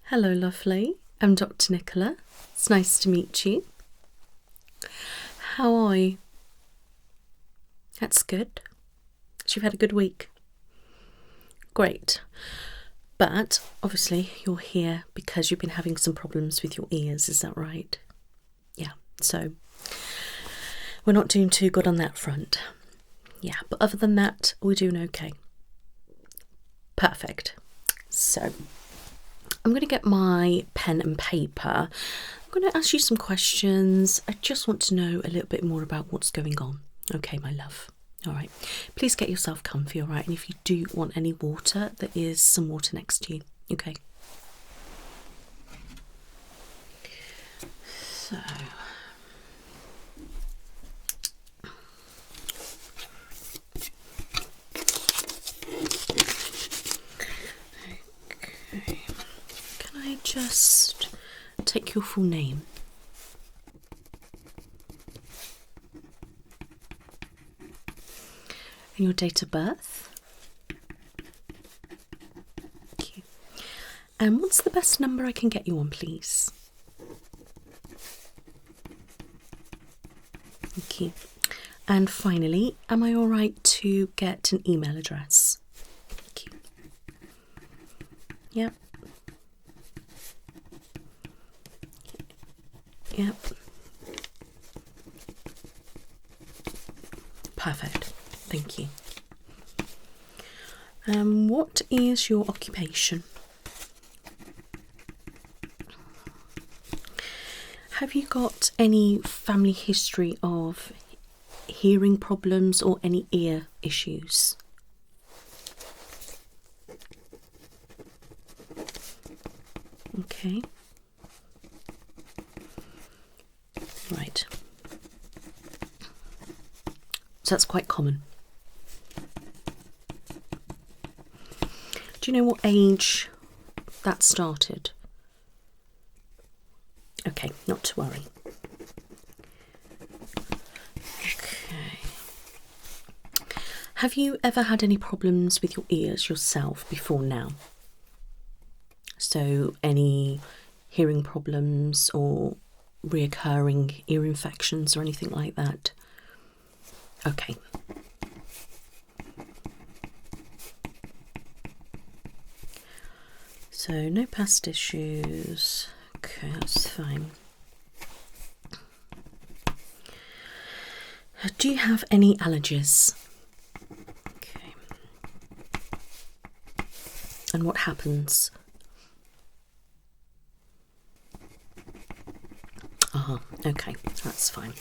Hello, lovely. I'm Dr. Nicola. It's nice to meet you. How are you? That's good. You've had a good week. Great. But obviously you're here because you've been having some problems with your ears, is that right? Yeah, so we're not doing too good on that front. Yeah, but other than that, we're doing okay. Perfect. So I'm going to get my pen and paper. I'm going to ask you some questions. I just want to know a little bit more about what's going on. Okay, my love. All right. Please get yourself comfy, all right? And if you do want any water, there is some water next to you. Okay. So. Okay. Can I just take your full name? And your date of birth? Thank you. And what's the best number I can get you on, please? Thank you. And finally, am I all right to get an email address? Thank you. Yep. Yep. Perfect. Thank you. What is your occupation? Have you got any family history of hearing problems or any ear issues? Okay. Right. So that's quite common. Do you know what age that started? Okay, not to worry. Okay. Have you ever had any problems with your ears yourself before now? So any hearing problems or reoccurring ear infections or anything like that? Okay. So no past issues. Okay, that's fine. Do you have any allergies? Okay. And what happens? Okay, that's fine.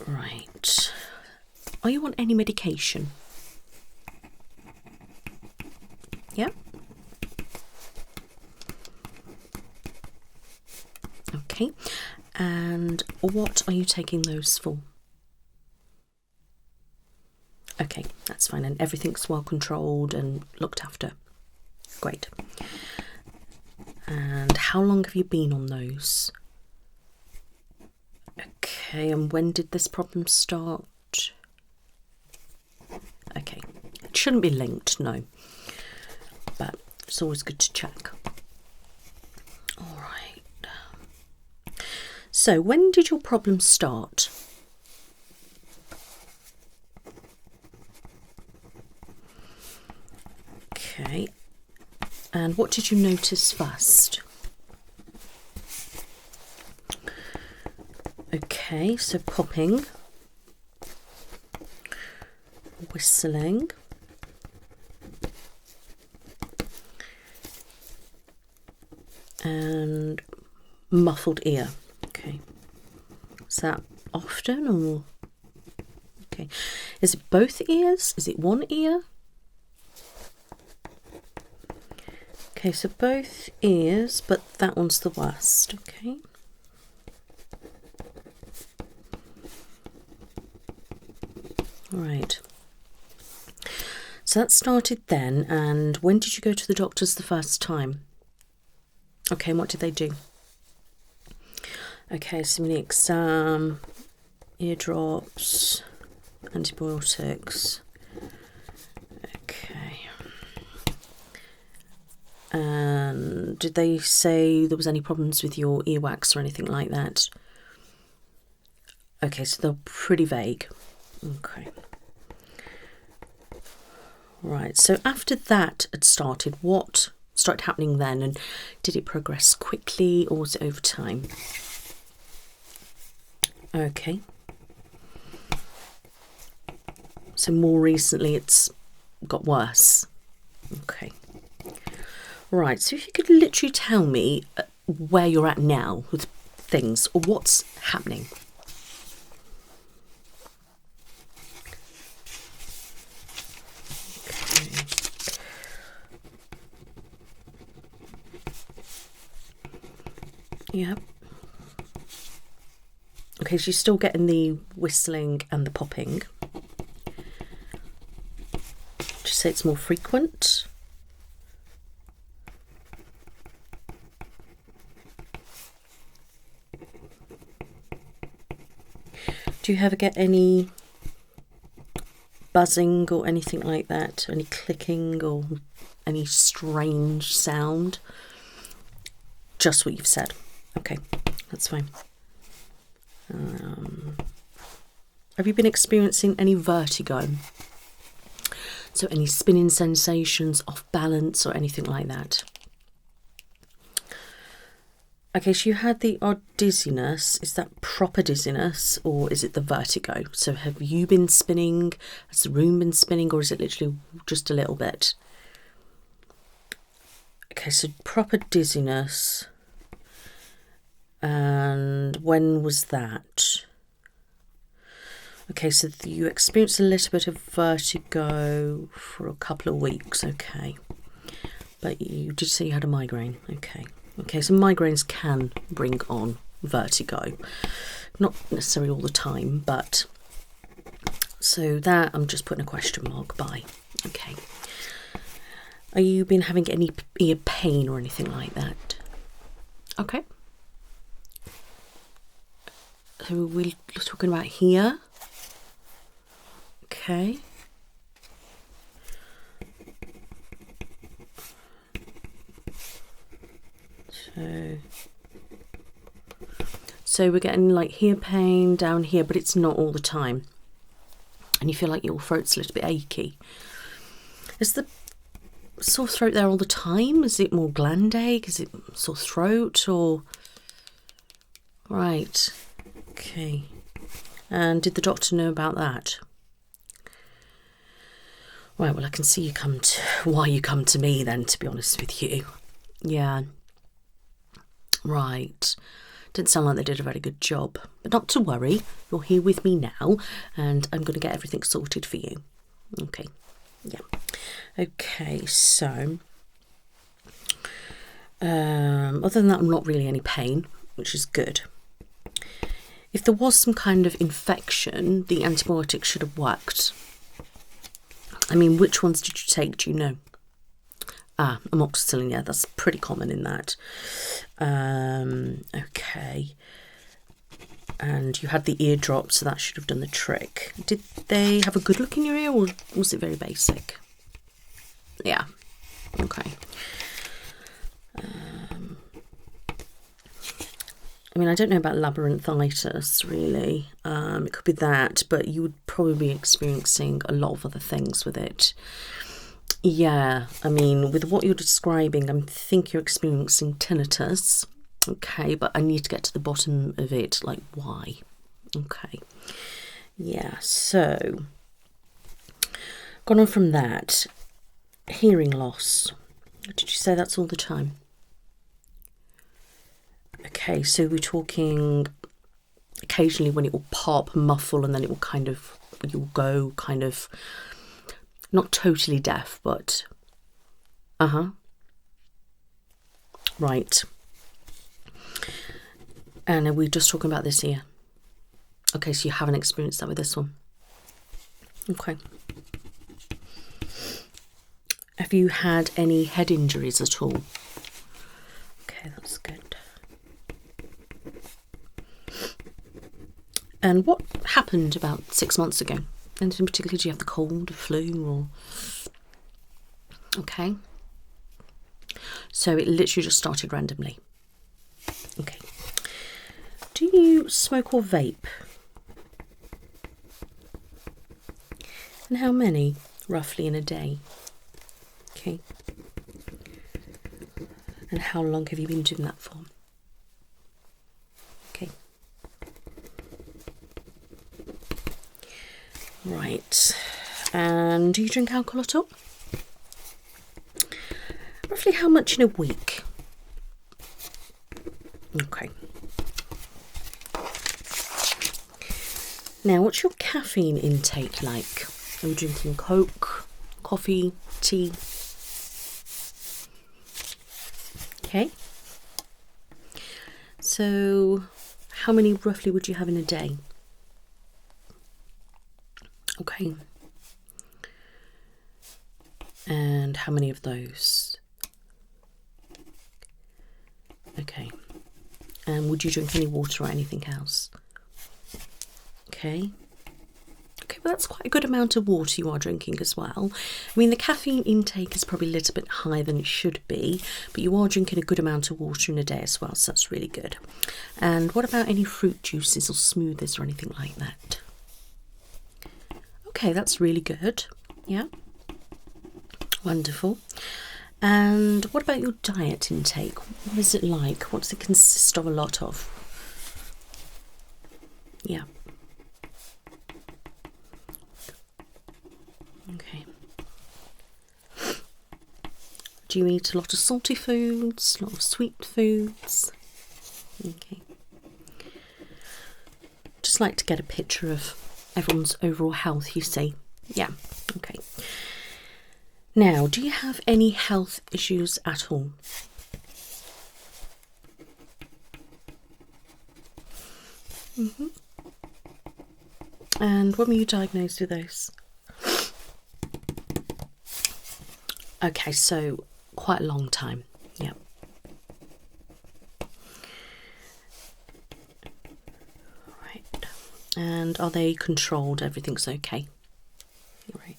Right. Are you on any medication? Yeah? Okay. And what are you taking those for? Okay, that's fine. And everything's well controlled and looked after. Great. And how long have you been on those? Okay, and when did this problem start? Okay, it shouldn't be linked, no. But it's always good to check. All right. So when did your problem start? Okay. And what did you notice first? Okay, so popping, whistling, and muffled ear. Okay, is that often or? Okay, is it both ears? Is it one ear? Okay, so both ears, but that one's the worst. Okay. All right. So that started then, and when did you go to the doctors the first time? Okay, and what did they do? Okay, so mini exam, ear drops, antibiotics. Okay. And did they say there was any problems with your earwax or anything like that? Okay, so they're pretty vague. Okay. Right, so after that had started, what started happening then? And did it progress quickly or was it over time? Okay. So more recently it's got worse. Okay. Right, so if you could literally tell me where you're at now with things or what's happening. Yep. Okay, so you're still getting the whistling and the popping. Just say it's more frequent. Do you ever get any buzzing or anything like that? Any clicking or any strange sound? Just what you've said. Okay, that's fine. Have you been experiencing any vertigo? So any spinning sensations, off balance or anything like that? Okay, so you had the odd dizziness. Is that proper dizziness or is it the vertigo? So have you been spinning? Has the room been spinning or is it literally just a little bit? Okay, so proper dizziness. And when was that? Okay, so you experienced a little bit of vertigo for a couple of weeks, okay. But you did say you had a migraine, okay. Okay, so migraines can bring on vertigo. Not necessarily all the time, but... So that I'm just putting a question mark by, okay. Are you been having any ear pain or anything like that? Okay. So we're talking about here. Okay. So we're getting like ear pain down here, but it's not all the time. And you feel like your throat's a little bit achy. Is the sore throat there all the time? Is it more gland ache? Is it sore throat or... Right. Okay. And did the doctor know about that? Right, well, I can see why you come to me then, to be honest with you. Yeah. Right. Didn't sound like they did a very good job. But not to worry, you're here with me now and I'm going to get everything sorted for you. Okay. Yeah. Okay, so... other than that, not really any pain, which is good. If there was some kind of infection, the antibiotics should have worked. I mean, which ones did you take, do you know? Amoxicillin, yeah, that's pretty common in that. Okay. And you had the eardrop, so that should have done the trick. Did they have a good look in your ear, or was it very basic? Yeah. Okay. I mean, I don't know about labyrinthitis, really. It could be that, but you would probably be experiencing a lot of other things with it. Yeah, I mean, with what you're describing, I think you're experiencing tinnitus. Okay, but I need to get to the bottom of it, like why? Okay. Yeah, so, gone on from that, hearing loss. Did you say that's all the time? Okay, so we're talking occasionally when it will pop, muffle, and then it will kind of, you'll go kind of, not totally deaf, but, right. And are we just talking about this ear? Okay, so you haven't experienced that with this one. Okay. Have you had any head injuries at all? Okay, that's good. And what happened about 6 months ago? Anything in particular? Did you have the cold, the flu, or... Okay. So it literally just started randomly. Okay. Do you smoke or vape? And how many, roughly, in a day? Okay. And how long have you been doing that for? Okay. Right. And do you drink alcohol at all? Roughly how much in a week? Okay. Now, what's your caffeine intake like? Are you drinking Coke, coffee, tea? Okay. So, how many roughly would you have in a day? Okay. And how many of those? Okay. And would you drink any water or anything else? Okay. Okay, well that's quite a good amount of water you are drinking as well. I mean, the caffeine intake is probably a little bit higher than it should be, but you are drinking a good amount of water in a day as well, so that's really good. And what about any fruit juices or smoothies or anything like that? Okay, that's really good. Yeah. Wonderful. And what about your diet intake? What is it like? What does it consist of a lot of? Yeah. Okay. Do you eat a lot of salty foods, a lot of sweet foods? Okay. Just like to get a picture of everyone's overall health, you see. Yeah. Okay. Now, do you have any health issues at all? And when were you diagnosed with those? Okay, so quite a long time. Yeah. Right. And are they controlled? Everything's okay? Right.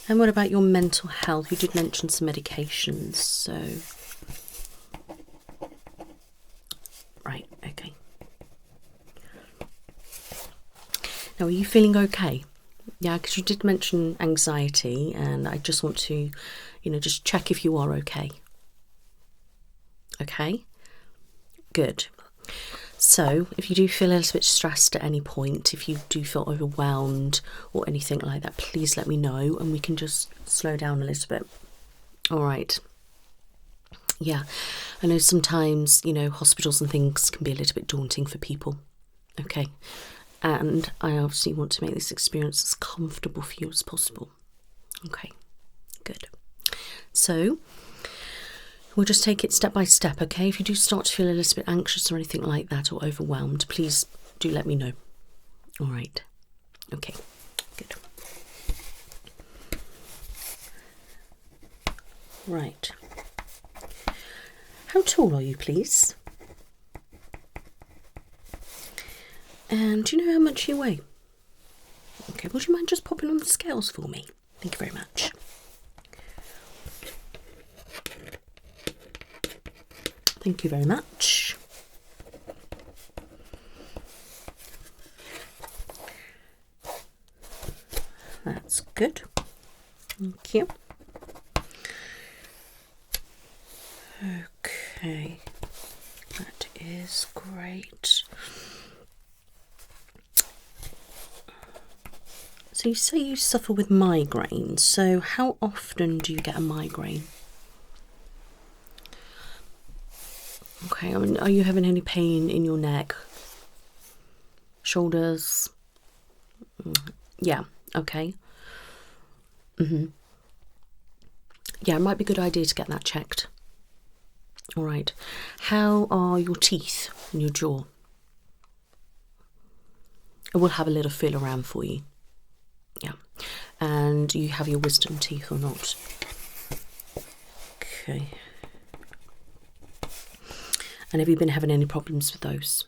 And what about your mental health? You did mention some medications, so... Right, okay. Now, are you feeling okay? Yeah, because you did mention anxiety, and I just want to, just check if you are okay. Okay? Good. So, if you do feel a little bit stressed at any point, if you do feel overwhelmed or anything like that, please let me know and we can just slow down a little bit. All right. Yeah, I know sometimes, hospitals and things can be a little bit daunting for people. Okay. And I obviously want to make this experience as comfortable for you as possible. Okay, good. So, we'll just take it step by step, okay? If you do start to feel a little bit anxious or anything like that or overwhelmed, please do let me know. All right. Okay, good. Right. How tall are you, please? And do you know how much you weigh? Okay, would you mind just popping on the scales for me? Thank you very much. Thank you very much. That's good. Thank you. Okay, that is great. So you say you suffer with migraines, so how often do you get a migraine? Okay, I mean, are you having any pain in your neck? Shoulders? Yeah, okay. Yeah, it might be a good idea to get that checked. All right. How are your teeth and your jaw? I will have a little feel around for you. Yeah. And you have your wisdom teeth or not? Okay. And have you been having any problems with those?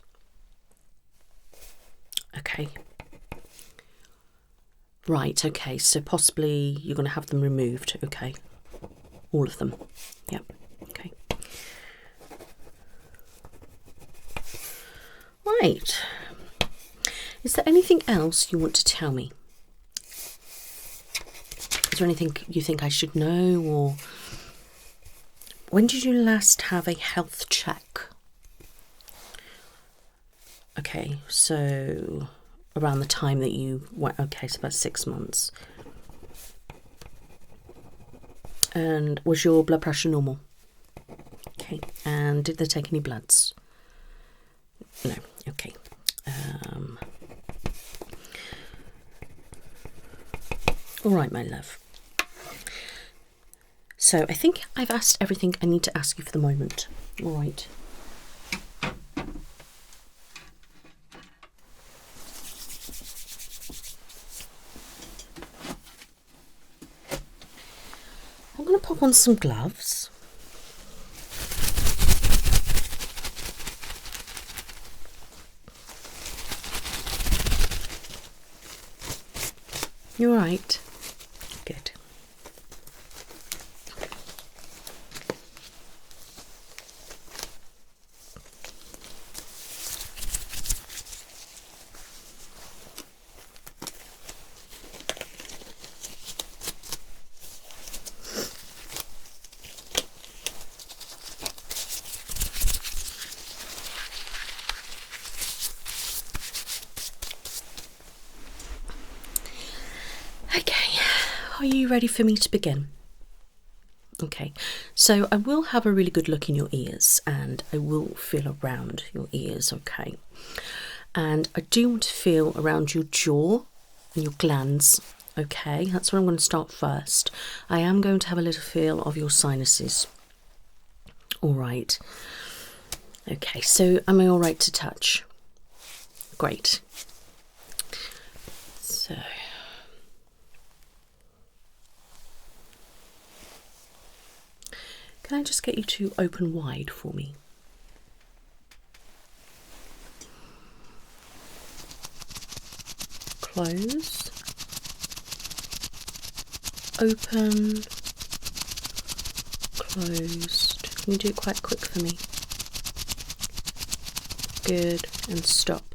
Okay. Right, okay, so possibly you're going to have them removed, okay. All of them. Yep. Okay. Right. Is there anything else you want to tell me? Is there anything you think I should know, or when did you last have a health check? Okay, so around the time that you went, okay, so about 6 months. And was your blood pressure normal? Okay, and did they take any bloods? No, okay. All right, my love. So I think I've asked everything I need to ask you for the moment. All right. I'm going to pop on some gloves. You all right? Good. Okay, are you ready for me to begin? Okay, so I will have a really good look in your ears and I will feel around your ears, okay? And I do want to feel around your jaw and your glands, okay? That's where I'm going to start first. I am going to have a little feel of your sinuses. All right. Okay, so am I all right to touch? Great. So... can I just get you to open wide for me? Close. Open. Closed. Can you do it quite quick for me? Good. And stop.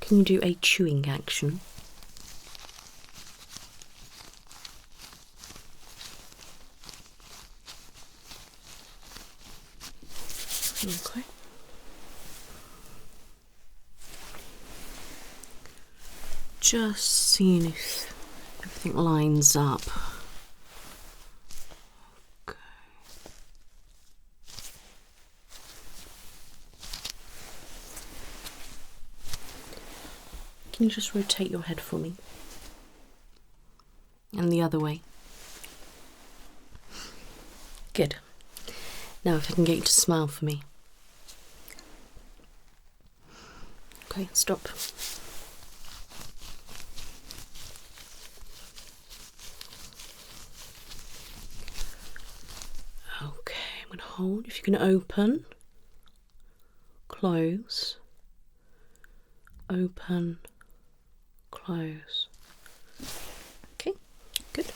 Can you do a chewing action? Okay. Just seeing if everything lines up. Okay. Can you just rotate your head for me? And the other way. Good. Now if I can get you to smile for me. Okay, stop. Okay, I'm going to hold. If you can open, close, open, close. Okay, good.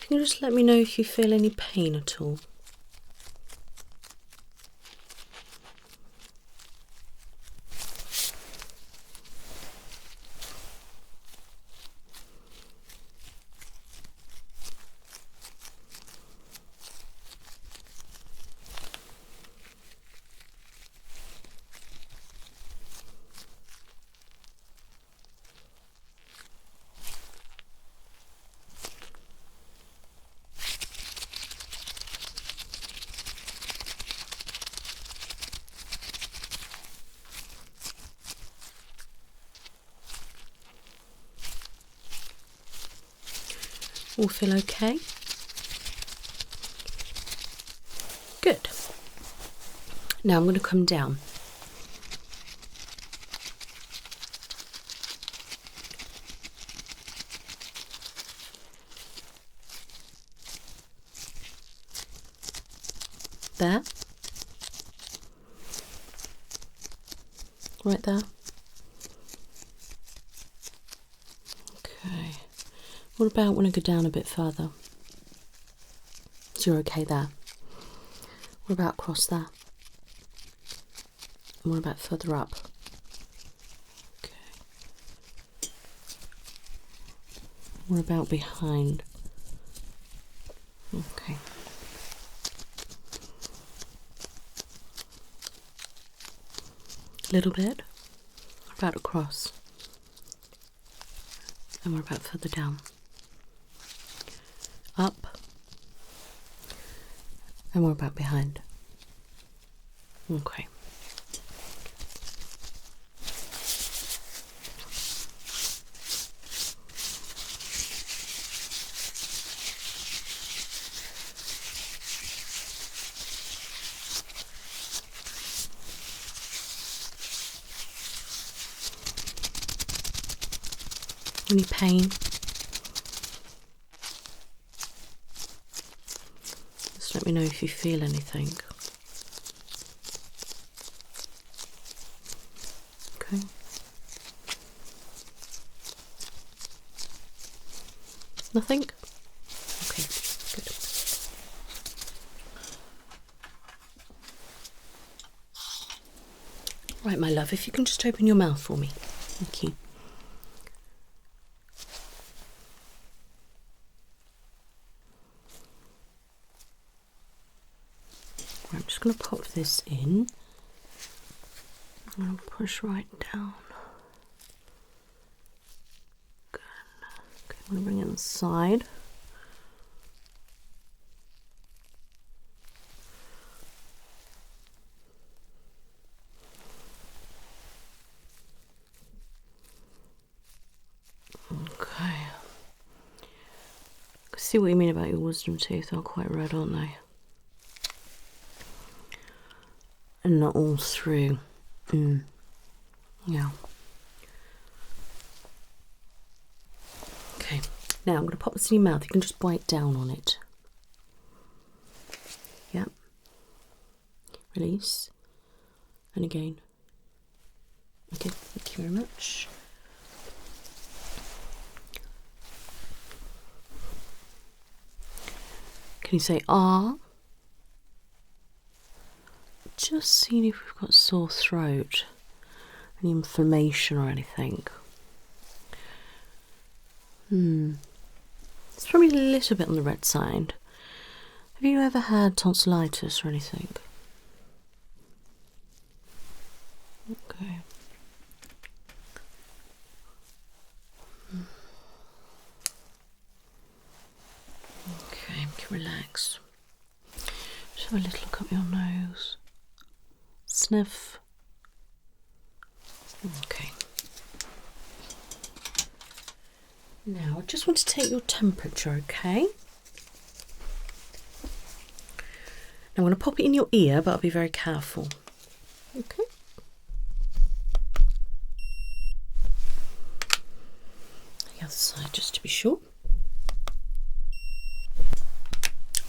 Can you just let me know if you feel any pain at all? All feel okay? Good. Now I'm going to come down. There. Right there. Okay. What about when I go down a bit further? So you're okay there. What about across there? And what about further up? Okay. What about behind? Okay. A little bit. What about across? And what about further down? Up. And what about behind? Okay. Any pain? Just let me know if you feel anything. Okay. Nothing? Okay, good. Right, my love, if you can just open your mouth for me. Thank you. I'm just going to pop this in. I'm going to push right down. Good. Okay, I'm going to bring it inside. Okay. I see what you mean about your wisdom teeth. They're quite red, aren't they? And not all through. Yeah. Okay. Now I'm going to pop this in your mouth. You can just bite down on it. Yep. Release. And again. Okay. Thank you very much. Can you say ah? Just seeing if we've got sore throat, any inflammation or anything. It's probably a little bit on the red side. Have you ever had tonsillitis or anything? Okay. Okay, you can relax. Just have a little look up your nose. Sniff. Okay. Now I just want to take your temperature, okay? Now I'm going to pop it in your ear, but I'll be very careful. Okay. The other side, just to be sure.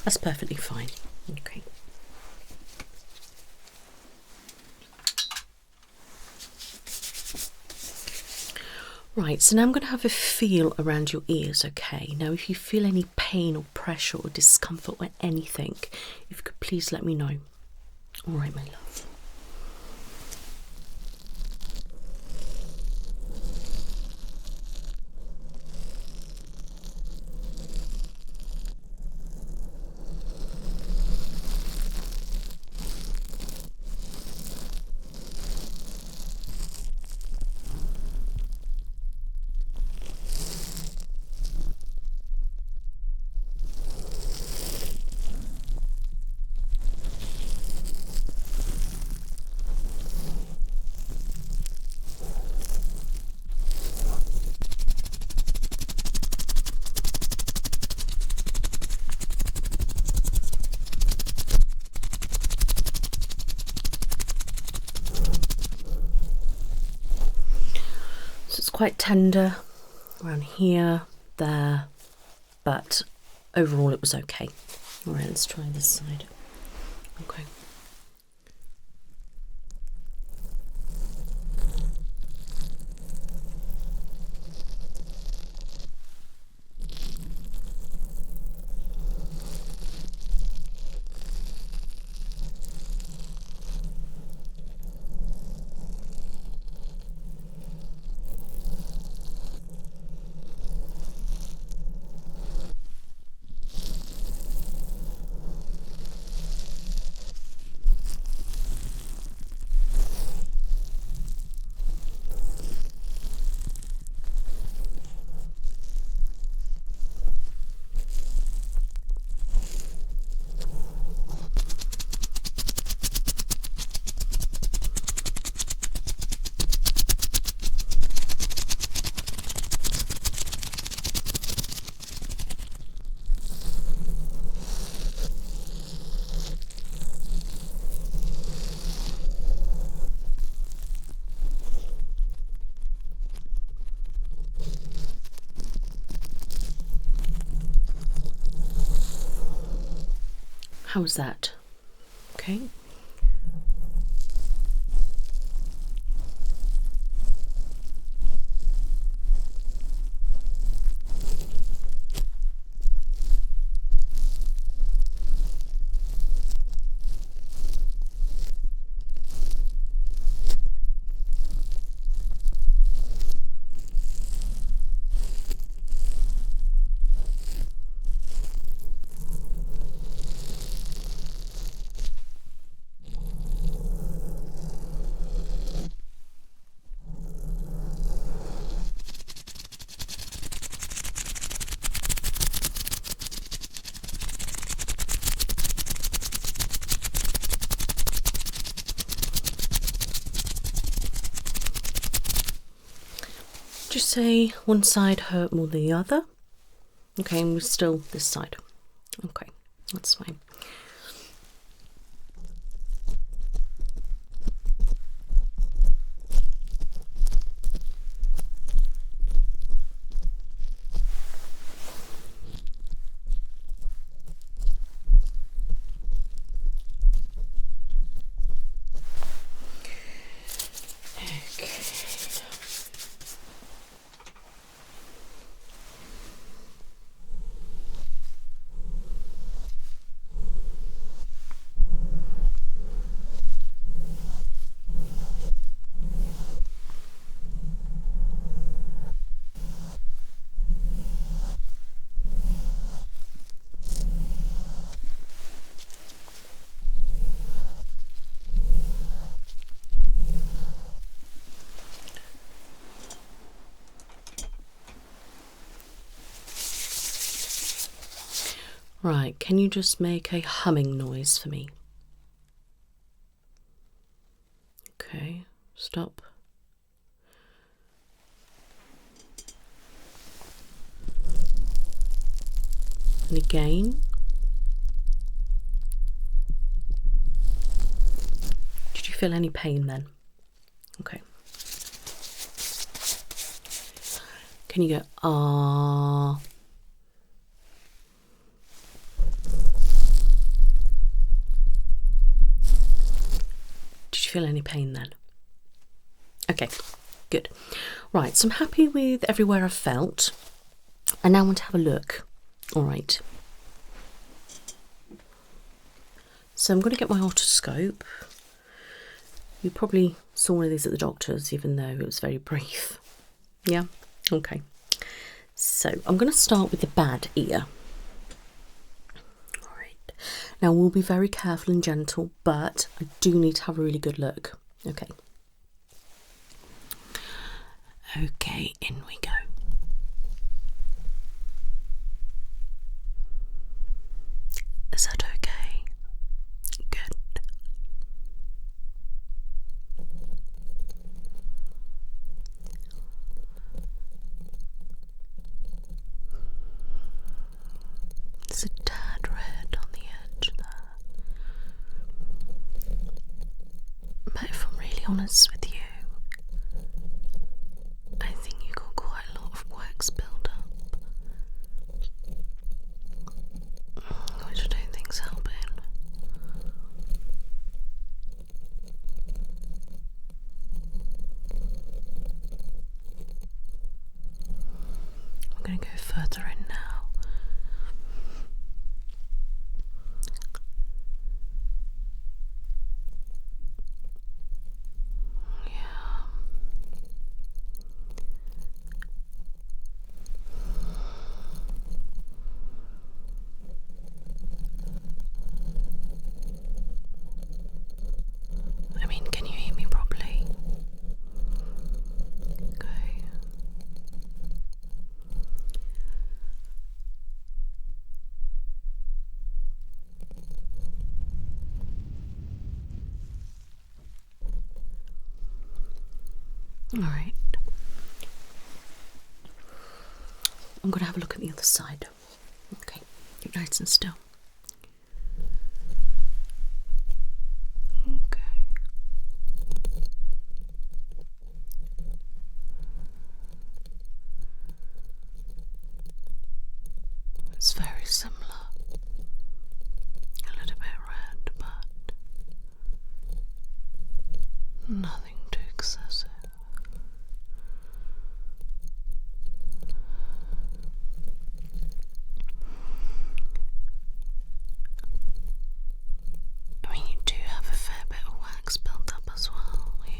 That's perfectly fine. Okay. Right, so now I'm going to have a feel around your ears, okay? Now, if you feel any pain or pressure or discomfort or anything, if you could please let me know. All right, my love. quite tender around here, there, but overall it was okay. All right, let's try this side. Okay. How was that? Okay. Just say one side hurt more than the other. Okay, and we're still this side. Okay, that's fine. Right, can you just make a humming noise for me? Okay, stop. And again. Did you feel any pain then? Okay. Can you go, ah? Feel any pain then? Okay, good. Right, so I'm happy with everywhere I felt, and now I want to have a look. All right. So I'm going to get my otoscope. You probably saw one of these at the doctor's, even though it was very brief. Yeah. Okay. So I'm going to start with the bad ear. Now we'll be very careful and gentle, but I do need to have a really good look. Okay. Okay, in we go. Is that okay? Good. It's a tad red on the edge there. But if I'm really honest with you, I think you going to go further in now. I mean, can you hear me properly? Okay. All right. I'm going to have a look at the other side. Okay, keep nice and still. Okay. It's very similar. A little bit red, but nothing too excessive. I mean, you do have a fair bit of wax built up as well, yeah.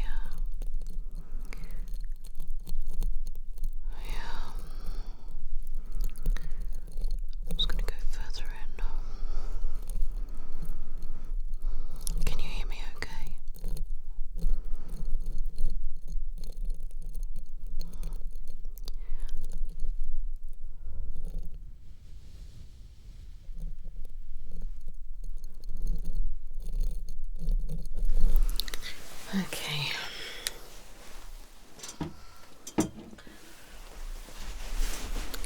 Yeah. I'm just going to go further in. Can you hear me okay? Okay.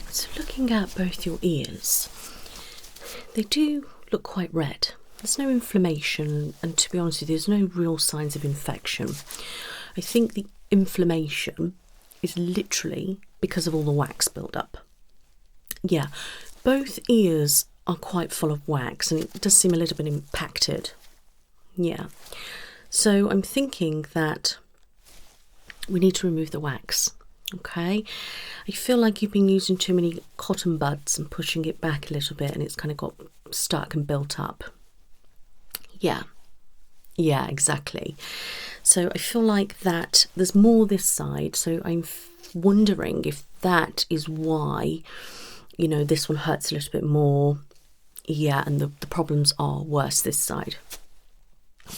So looking at both your ears, they do look quite red. There's no inflammation, and to be honest with you, there's no real signs of infection. I think the inflammation is literally because of all the wax build-up. Yeah, both ears are quite full of wax, and it does seem a little bit impacted. Yeah. So I'm thinking that we need to remove the wax, okay? I feel like you've been using too many cotton buds and pushing it back a little bit, and it's kind of got stuck and built up. Yeah, exactly. So I feel like that there's more this side, so I'm wondering if that is why, you know, this one hurts a little bit more. Yeah, and the problems are worse this side.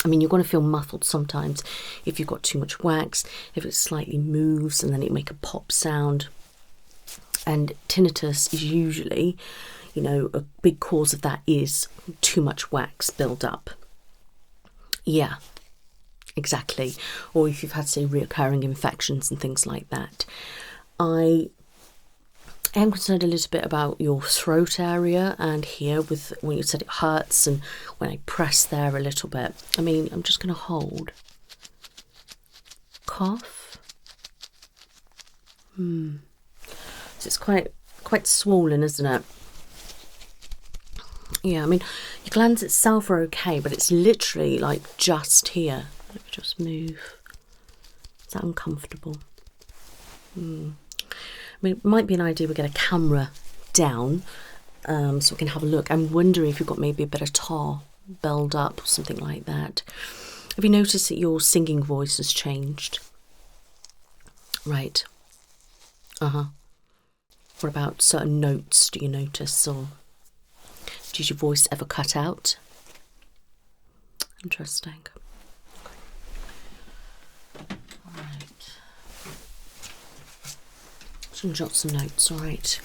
I mean, you're going to feel muffled sometimes if you've got too much wax, if it slightly moves and then it make a pop sound. And tinnitus is usually, you know, a big cause of that is too much wax build up. Yeah, exactly. Or if you've had, say, reoccurring infections and things like that. I am concerned a little bit about your throat area and here with when you said it hurts and when I press there a little bit. I mean, I'm just going to hold. Cough. So it's quite swollen, isn't it? Yeah, I mean, your glands itself are okay, but it's literally like just here. Let me just move. Is that uncomfortable? I mean, it might be an idea we get a camera down so we can have a look. I'm wondering if you've got maybe a bit of tar build up or something like that. Have you noticed that your singing voice has changed? Right. What about certain notes do you notice, or does your voice ever cut out? Interesting. Alright. Just gonna jot some notes, alright.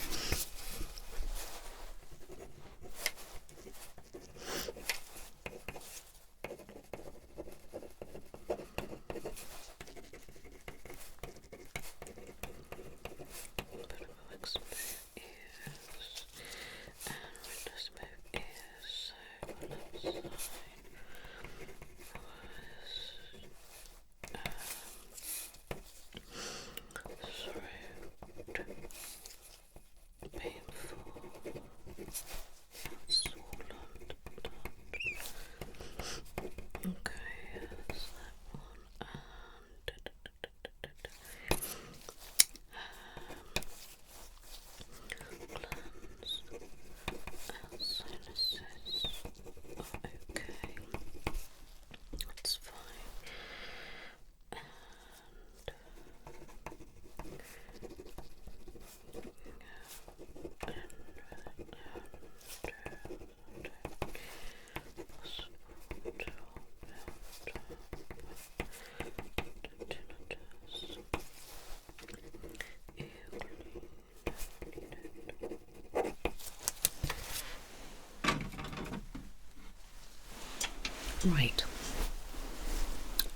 Right.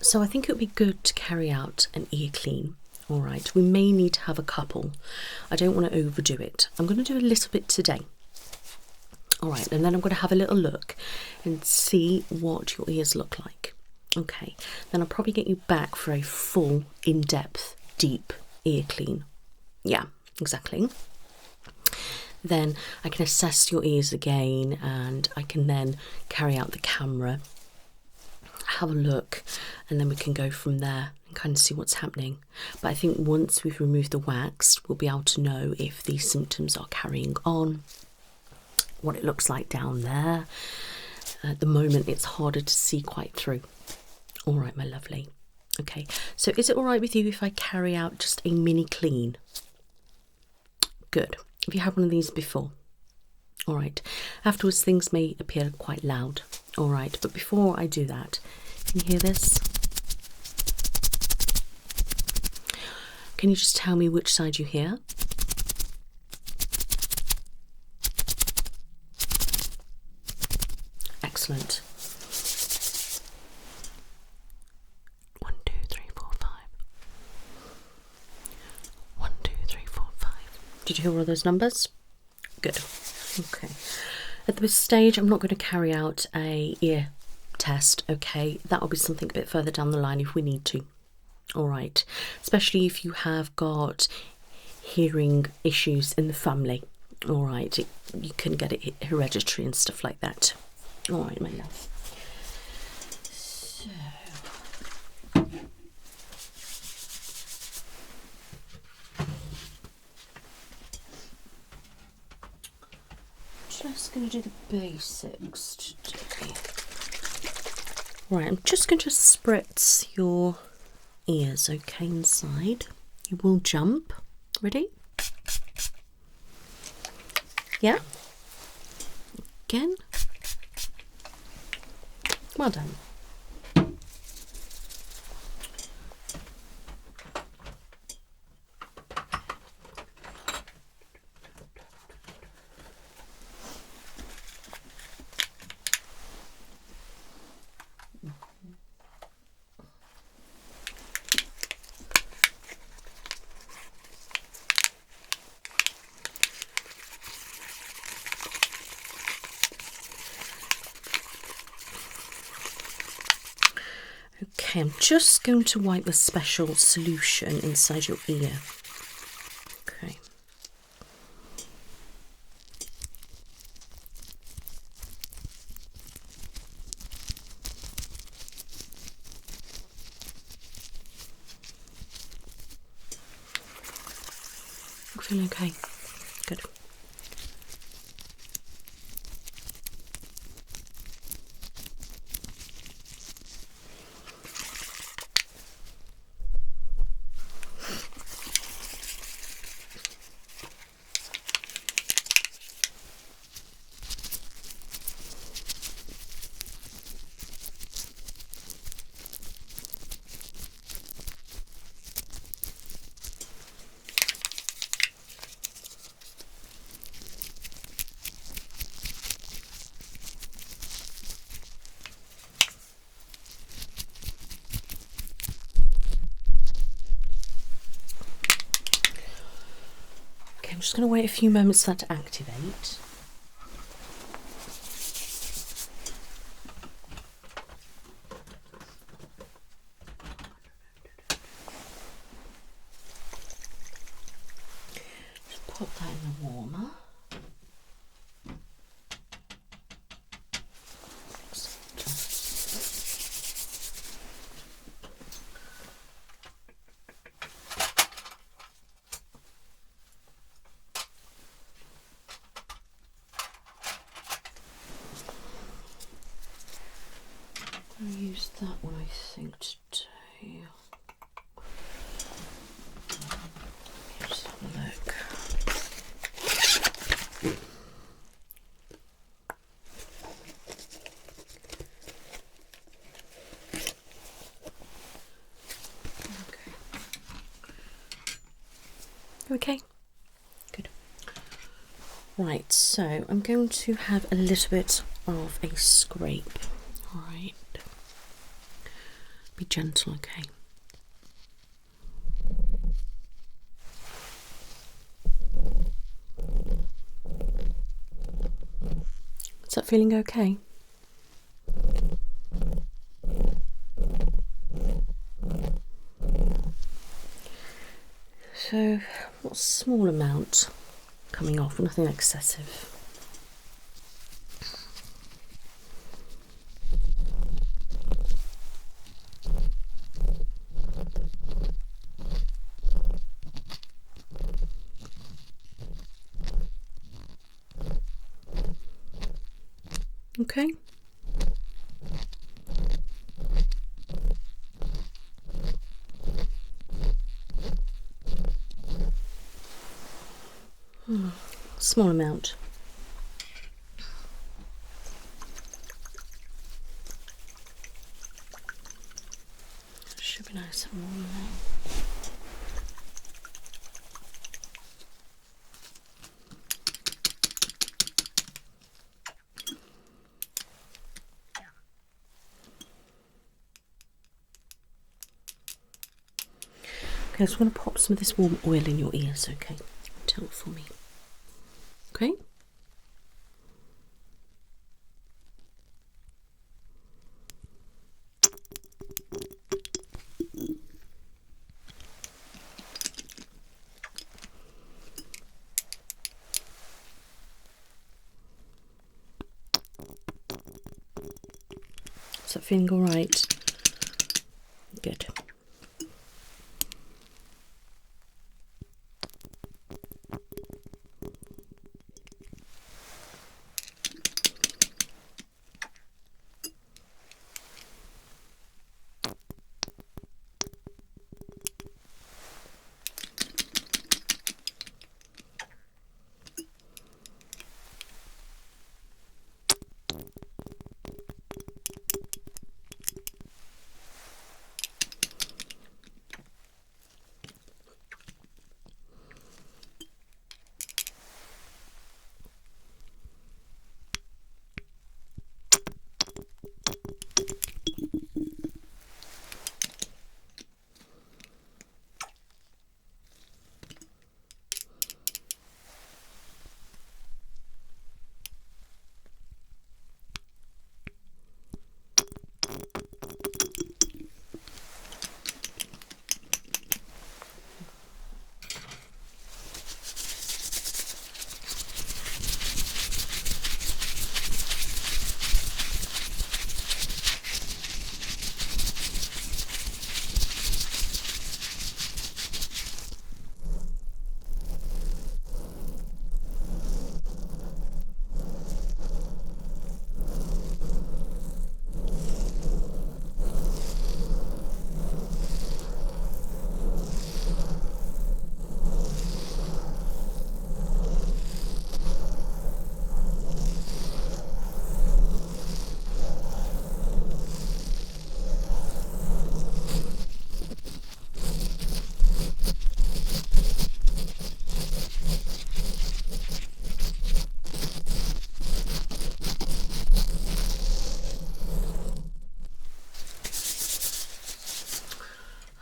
So I think it would be good to carry out an ear clean. All right. We may need to have a couple. I don't want to overdo it. I'm going to do a little bit today. All right. And then I'm going to have a little look and see what your ears look like. Okay. Then I'll probably get you back for a full, in-depth, deep ear clean. Yeah, exactly. Then I can assess your ears again, and I can then carry out the camera, have a look, and then we can go from there and kind of see what's happening. But I think once we've removed the wax, we'll be able to know if these symptoms are carrying on, what it looks like down there. At the moment, it's harder to see quite through. All right, my lovely. Okay, so is it all right with you if I carry out just a mini clean? Good. Have you had one of these before? All right. Afterwards, things may appear quite loud. All right. But before I do that, can you hear this? Can you just tell me which side you hear? Excellent. 1, 2, 3, 4, 5. 1, 2, 3, 4, 5. Did you hear all those numbers? Good. Okay. At this stage, I'm not going to carry out a ear test, okay? That will be something a bit further down the line if we need to. All right. Especially if you have got hearing issues in the family. All right. You can get it hereditary and stuff like that. All right, my love. So... just going to do the basics today. Right, I'm just going to spritz your ears, okay, inside. You will jump. Ready? Yeah? Again. Well done. Okay, I'm just going to wipe the special solution inside your ear. Okay. You feel okay? Good. I'm just going to wait a few moments for that to activate. Just put that in the warmer. I'll use that one, I think, today. Just have a look. Okay. Good. Right, so I'm going to have a little bit of a scrape. All right. Be gentle, okay? Is that feeling okay? So, what small amount coming off, nothing excessive. Okay. Small amount. Should be nice and warm now. Okay, so I'm going to pop some of this warm oil in your ears, okay? Tell it for me. Okay? Is that feeling all right? Good.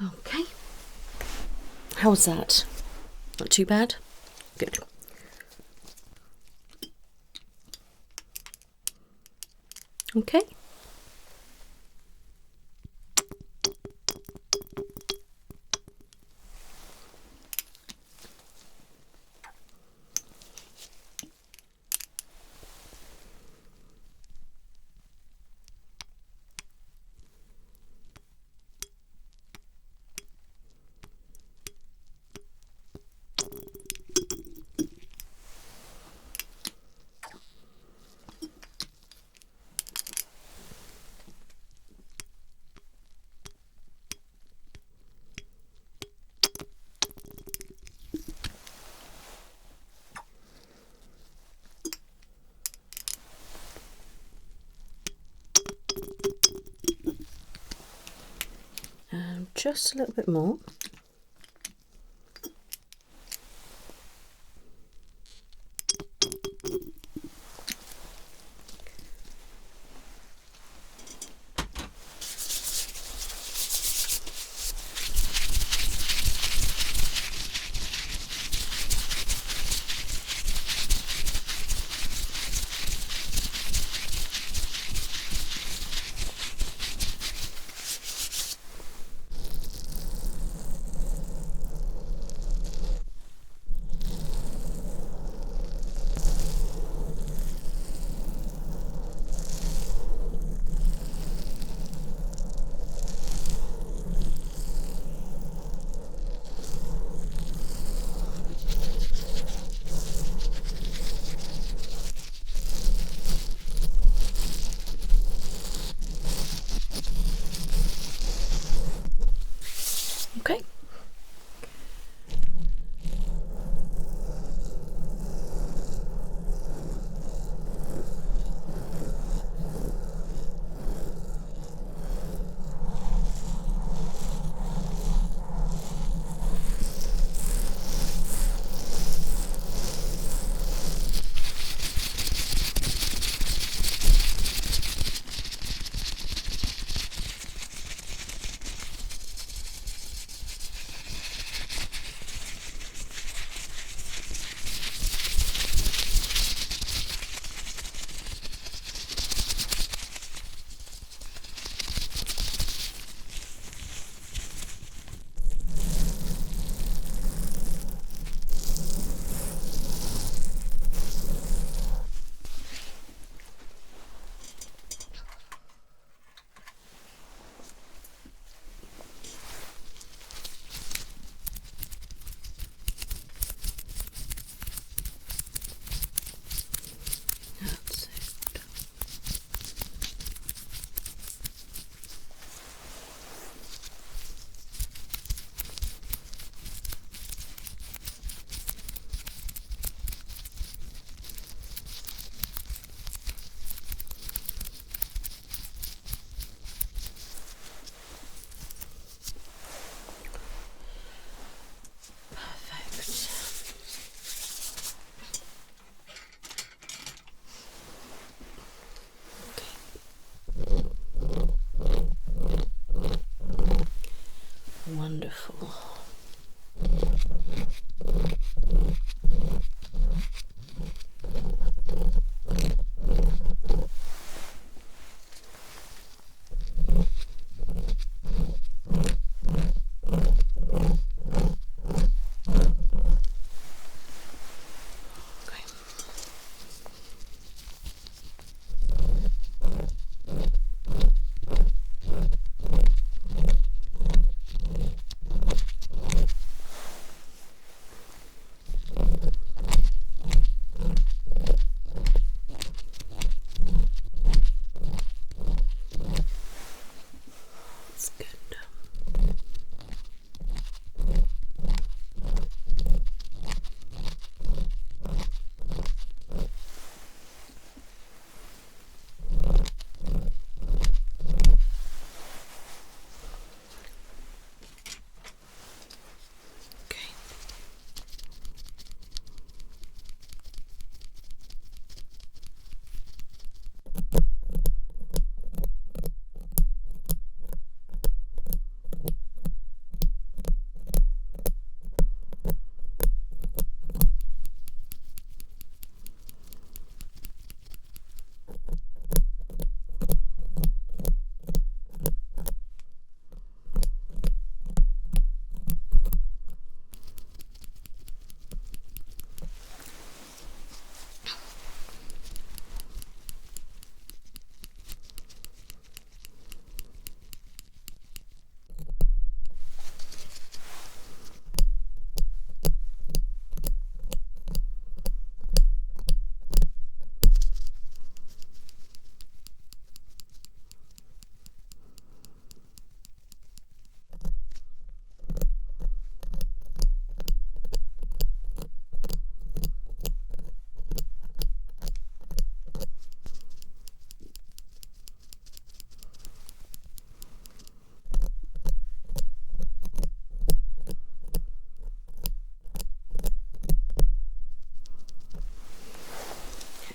Okay. How's that? Not too bad? Good. Okay. Just a little bit more.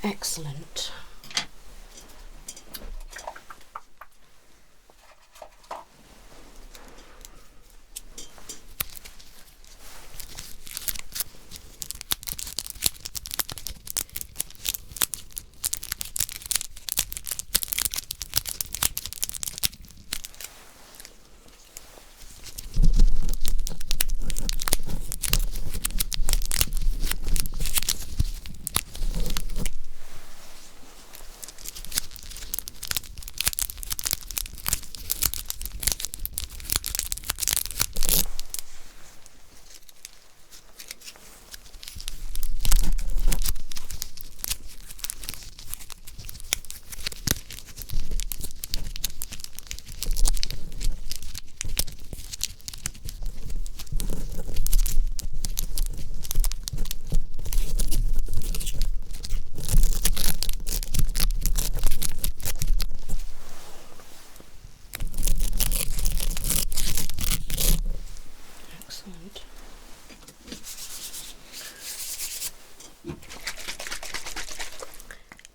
Excellent.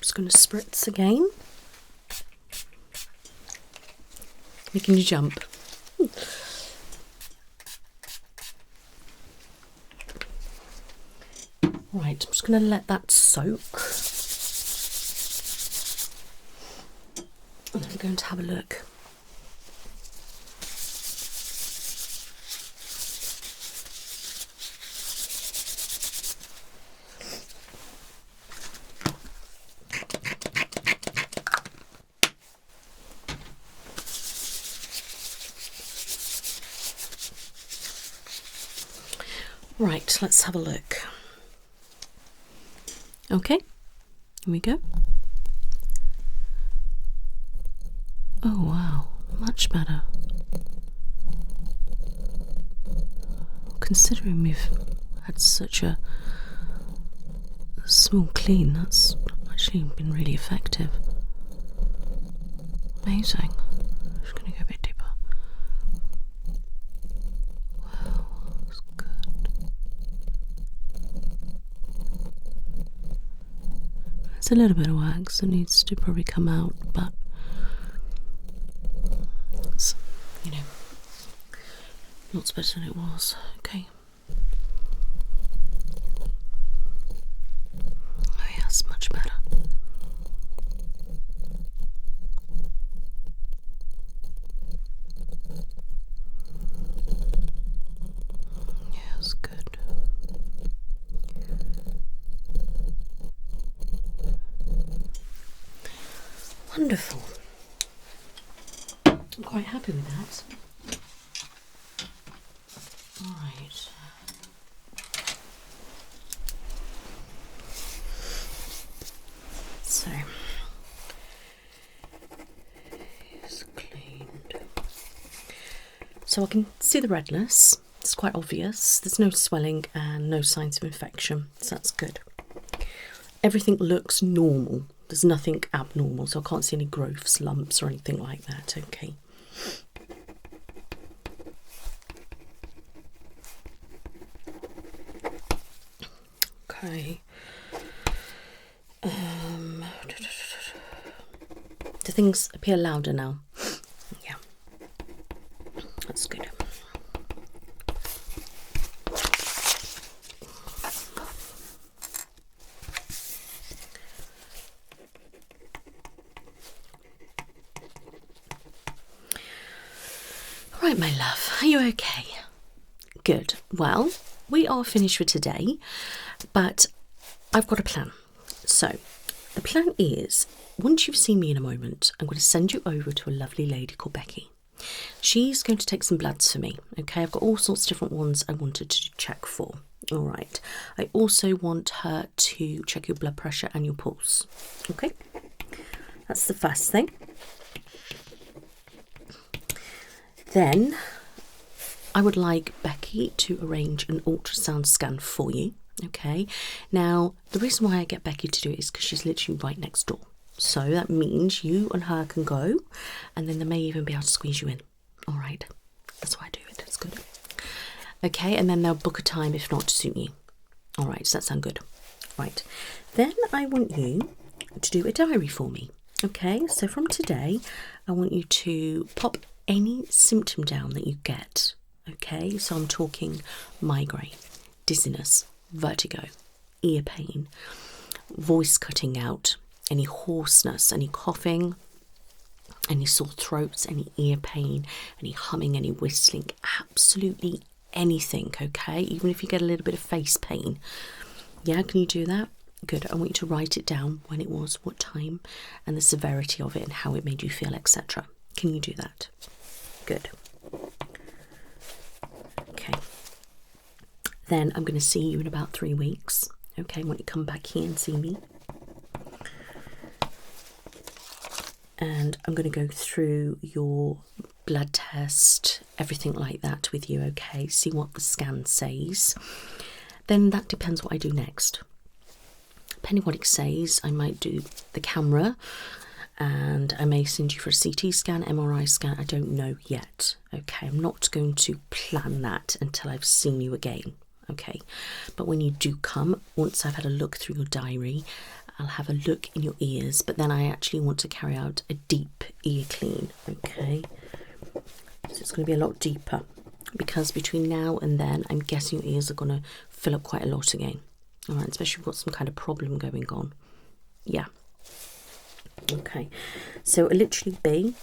Just going to spritz again, making you jump. Right, I'm just going to let that soak. And then I'm going to have a look. Right, let's have a look. Okay, here we go. Oh wow, much better. Considering we've had such a small clean, that's actually been really effective. Amazing. I'm just going to go a bit deeper. Wow, that's good. There's a little bit of wax that needs to probably come out, but it's, you know, lots better than it was. Okay. Oh yes, much better. Yes, good. Wonderful. I'm quite happy with that. All right. So, it's cleaned. So I can see the redness. It's quite obvious. There's no swelling and no signs of infection, so that's good. Everything looks normal. There's nothing abnormal, so I can't see any growths, lumps or anything like that. Okay. Okay. Do things appear louder now? Yeah. That's good. Right, my love, are you okay? Good. Well, we are finished for today, but I've got a plan. So, the plan is, once you've seen me in a moment, I'm going to send you over to a lovely lady called Becky. She's going to take some bloods for me, okay? I've got all sorts of different ones I wanted to check for. All right. I also want her to check your blood pressure and your pulse, okay? That's the first thing. Then I would like Becky to arrange an ultrasound scan for you, okay? Now, the reason why I get Becky to do it is because she's literally right next door. So that means you and her can go, and then they may even be able to squeeze you in. All right, that's why I do it. It's good. Okay, and then they'll book a time if not to suit you. All right, does that sound good? Right. Then I want you to do a diary for me. Okay, so from today, I want you to pop any symptom down that you get. Okay, so I'm talking migraine, dizziness, vertigo, ear pain, voice cutting out, any hoarseness, any coughing, any sore throats, any ear pain, any humming, any whistling, absolutely anything, okay? Even if you get a little bit of face pain. Yeah, can you do that? Good. I want you to write it down, when it was, what time, and the severity of it and how it made you feel, etc. Can you do that? Good. Okay. Then I'm going to see you in about 3 weeks. Okay, when you come back here and see me. And I'm going to go through your blood test, everything like that with you, okay? See what the scan says. Then that depends what I do next. Depending what it says, I might do the camera and I may send you for a CT scan, MRI scan, I don't know yet, okay? I'm not going to plan that until I've seen you again, okay? But when you do come, once I've had a look through your diary, I'll have a look in your ears, but then I actually want to carry out a deep ear clean, okay? So it's going to be a lot deeper because between now and then, I'm guessing your ears are going to fill up quite a lot again. All right, especially if you've got some kind of problem going on. Yeah. Okay, so it'll literally be,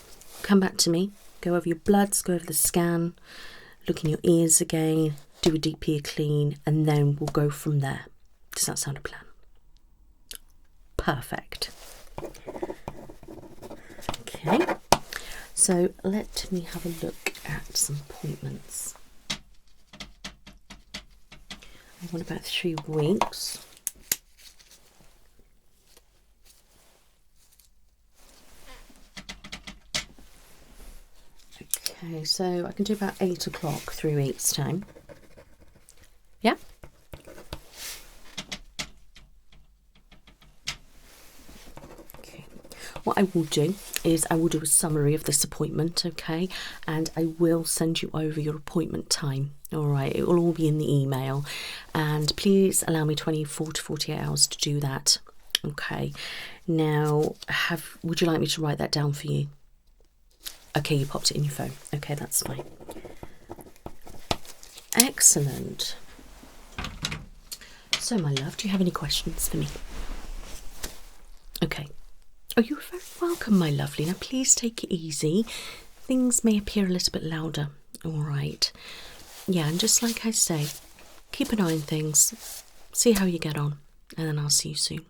come back to me, go over your bloods, go over the scan, look in your ears again, do a deep ear clean, and then we'll go from there. Does that sound a plan? Perfect. Okay, so let me have a look at some appointments. I want about 3 weeks. Okay, so I can do about 8 o'clock, 3 weeks' time. Yeah? Okay. What I will do is I will do a summary of this appointment, okay? And I will send you over your appointment time. All right, it will all be in the email. And please allow me 24 to 48 hours to do that. Okay. Now, would you like me to write that down for you? Okay, you popped it in your phone. Okay, that's fine. Excellent. So, my love, do you have any questions for me? Okay. Oh, you're very welcome, my lovely. Now, please take it easy. Things may appear a little bit louder. All right. Yeah, and just like I say, keep an eye on things. See how you get on. And then I'll see you soon.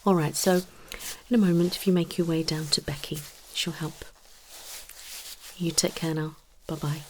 All right, so in a moment, if you make your way down to Becky, she'll help. You take care now. Bye-bye.